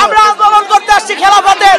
আমরা আন্দোলন করতে আসছি খেলাফতের।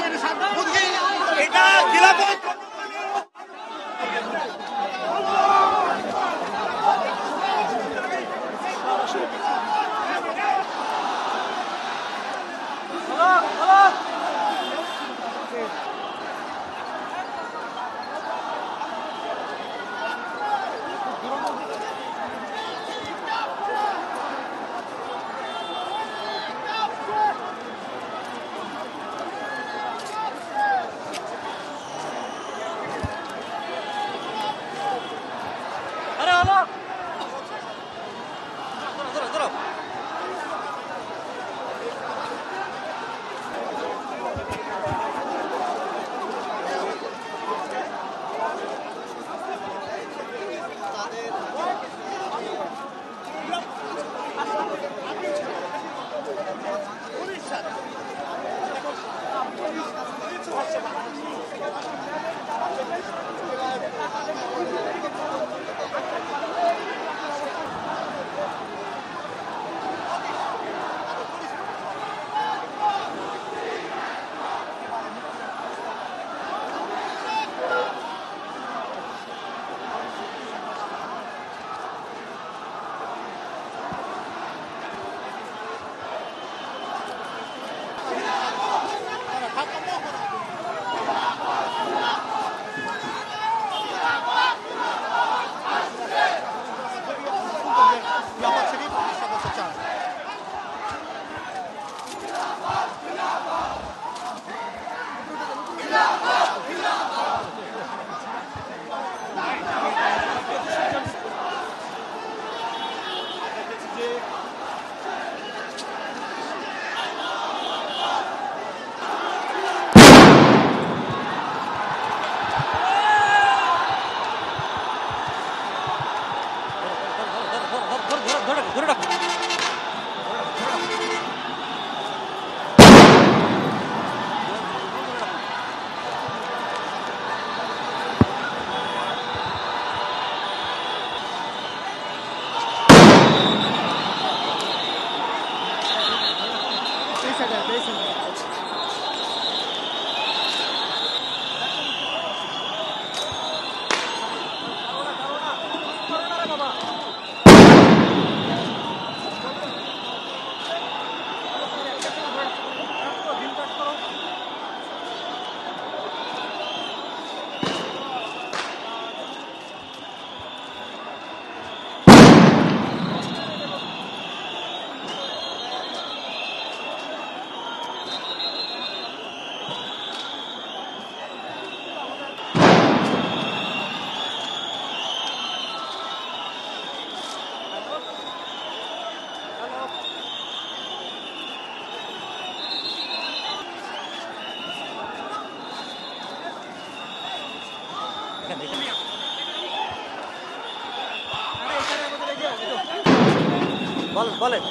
বলেন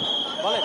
বলেন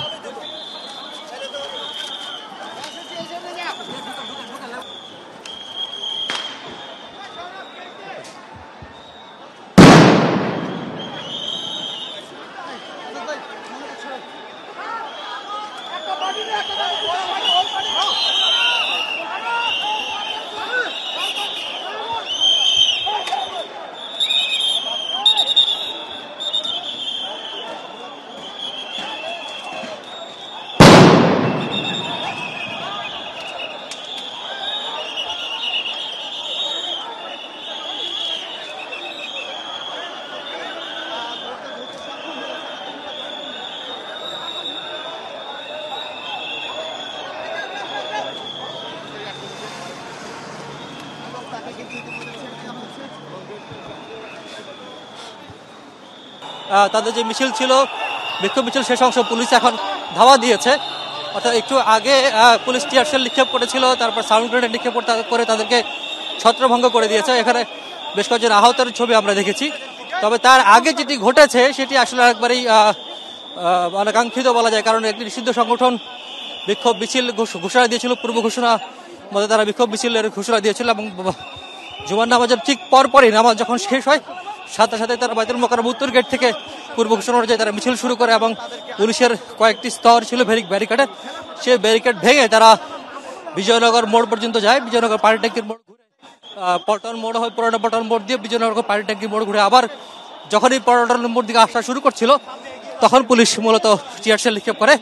তাদের যে মিছিল ছিল বিক্ষোভ মিছিল শেষ অংশ পুলিশ এখন ধাওয়া দিয়েছে অর্থাৎ একটু আগে পুলিশ টিয়ার শেল নিক্ষেপ করেছিল তারপর সাউন্ড গ্রেনেড নিক্ষেপ করে তাদেরকে ছত্রভঙ্গ করে দিয়েছে এখানে বেশ কয়েকজন আহতের ছবি আমরা দেখেছি তবে তার আগে যেটি ঘটেছে সেটি আসলে একবারই অনাকাঙ্ক্ষিত বলা যায় কারণ একটি নিষিদ্ধ সংগঠন বিক্ষোভ মিছিল ঘোষণা দিয়েছিল পূর্ব ঘোষণা মধ্যে তারা বিক্ষোভ মিছিলের ঘোষণা দিয়েছিল এবং জুমার নামাজের ঠিক পরপরই নামাজ যখন শেষ হয় সাথে সাথে তারা বাইতুল মোকাররম উত্তর গেট থেকে পূর্ব ঘোষণা অনুযায়ী তারা মিছিল শুরু করে এবং পুলিশের কয়েকটি স্তর ছিল ব্যারিকেডের, সেই ব্যারিকেড ভেঙে তারা বিজয়নগর মোড় পর্যন্ত যায়। বিজয়নগর পানি ট্যাঙ্কির মোড় ঘুরে পল্টন মোড় হয়, পুরোনো পল্টন মোড় দিয়ে বিজয়নগর পানি ট্যাঙ্কির মোড় ঘুরে আবার যখনই পল্টন মোড় দিকে আসা শুরু করছিল তখন পুলিশ মূলত টিয়ার শেল নিক্ষেপ করে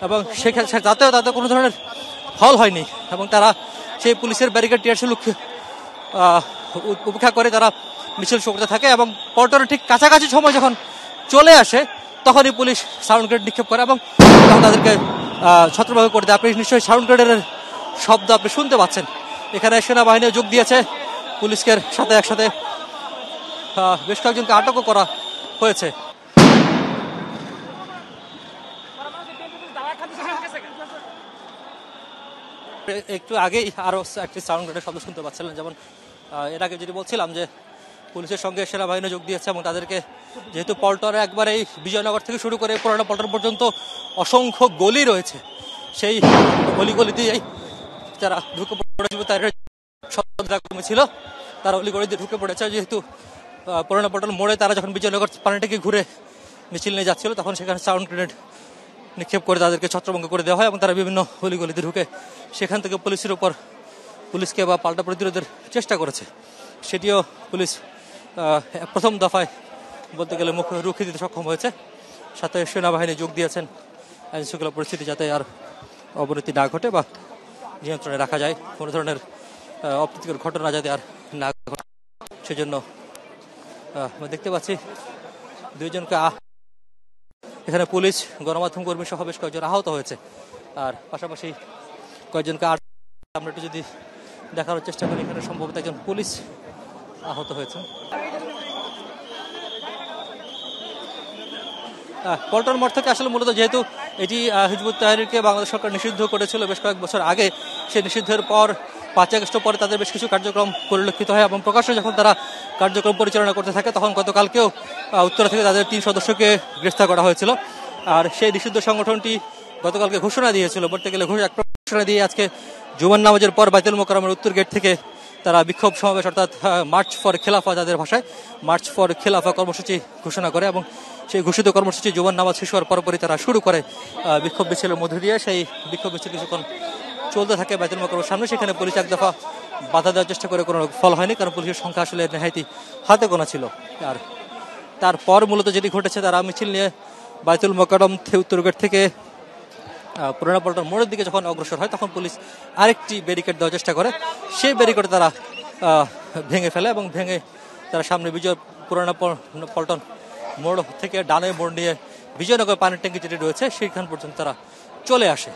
এবং সেখানে তাতে কোনো ধরনের ফল হয়নি এবং তারা সেই পুলিশের ব্যারিকেড টিয়ার শেল উপেক্ষা করে তারা মিছিল শুরু করতে থাকে এবং পল্টনের ঠিক কাছাকাছি সময় যখন চলে আসে তখনই পুলিশ সাউন্ড গ্রেড নিক্ষেপ করে এবং তখন তাদেরকে ছত্রভঙ্গ করে দেয়। আপনি নিশ্চয়ই সাউন্ড গ্রেডের শব্দ আপনি শুনতে পাচ্ছেন। এখানে সেনাবাহিনীও যোগ দিয়েছে, পুলিশের সাথে একসাথে বেশ কয়েকজনকে আটকও করা হয়েছে। একটু আগেই আরো একটি সাউন্ড গ্রেডের শব্দ শুনতে পাচ্ছিলেন, যেমন এর আগে যদি বলছিলাম যে পুলিশের সঙ্গে সেনাবাহিনী যোগ দিয়েছে এবং তাদেরকে যেহেতু পল্টনে একবার এই বিজয়নগর থেকে শুরু করে পুরানো পল্টন পর্যন্ত অসংখ্য গলি রয়েছে, সেই গলিতেই যারা ঢুকে পড়েছিল তারা অলিগলিতে ঢুকে পড়েছে। যেহেতু পুরানো পল্টন মোড়ে তারা যখন বিজয়নগর পানিটাকে ঘুরে মিছিল নিয়ে যাচ্ছিল তখন সেখানে সাউন্ড গ্রেনেড নিক্ষেপ করে তাদেরকে ছত্রভঙ্গ করে দেওয়া হয় এবং তারা বিভিন্ন অলিগলিতে ঢুকে সেখান থেকে পুলিশকে বা পাল্টা প্রতিরোধের চেষ্টা করেছে। সেটিও পুলিশ প্রথম দফায় বলতে গেলে মুখ রুখে দিতে সক্ষম হয়েছে। সাথে সেনাবাহিনী যোগ দিয়েছেন আইন শৃঙ্খলা পরিস্থিতি যাতে আর অবনতি না ঘটে বা নিয়ন্ত্রণে রাখা যায়, কোনো ধরনের অপ্রীতিকর ঘটনা যাতে আর না ঘটে সেজন্য দেখতে পাচ্ছি দুইজনকে এখানে পুলিশ গণমাধ্যম কর্মী সহ বেশ কয়েকজন আহত হয়েছে আর পাশাপাশি কয়েকজনকে আমরা একটু যদি দেখানোর চেষ্টা করি, এখানে সম্ভবত একজন পুলিশ আহত হয়েছে। পল্টন মোড় থেকে আসলে মূলত যেহেতু এটি হিজবুত তাহরিরকে বাংলাদেশ সরকার নিষিদ্ধ করেছিল বেশ কয়েক বছর আগে, সেই নিষিদ্ধের পর 5 আগস্ট পরে তাদের বেশ কিছু কার্যক্রম পরিলক্ষিত হয় এবং প্রকাশ্যে যখন তারা কার্যক্রম পরিচালনা করতে থাকে তখন গতকালকেও উত্তরা থেকে তাদের 3 সদস্যকে গ্রেফতার করা হয়েছিল। আর সেই নিষিদ্ধ সংগঠনটি গতকালকে ঘোষণা দিয়েছিল, বলতে গেলে ঘোষণা দিয়ে আজকে জুমার নামাজের পর বাইতুল মোকাররমের উত্তর গেট থেকে তারা বিক্ষোভ সমাবেশ অর্থাৎ মার্চ ফর খেলাফা, তাদের ভাষায় মার্চ ফর খেলাফা কর্মসূচি ঘোষণা করে এবং সেই ঘোষিত কর্মসূচি জুমার নামাজ শেষ হওয়ার পরপরই তারা শুরু করে বিক্ষোভ মিছিলের মধ্য দিয়ে। সেই বিক্ষোভ মিছিল কিছুক্ষণ চলতে থাকে বাইতুল মোকাররমের সামনে। সেখানে পুলিশ এক দফা বাধা দেওয়ার চেষ্টা করে কোনো ফল হয়নি, কারণ পুলিশের সংখ্যা আসলে নেহায়তি হাতে গোনা ছিল। আর তারপর মূলত যেটি ঘটেছে, তারা মিছিল নিয়ে বাইতুল মোকাররম উত্তর গেট থেকে পুরানো পল্টন মোড়ের দিকে যখন অগ্রসর হয় তখন পুলিশ আরেকটি ব্যারিকেড দেওয়ার চেষ্টা করে, সেই ব্যারিকেড তারা ভেঙে ফেলে এবং ভেঙে তারা সামনে পুরানো পল্টন মোড় থেকে ডানে মোড় নিয়ে বিজয়নগর পানির ট্যাঙ্কি যেটি রয়েছে সেইখান পর্যন্ত তারা চলে আসে।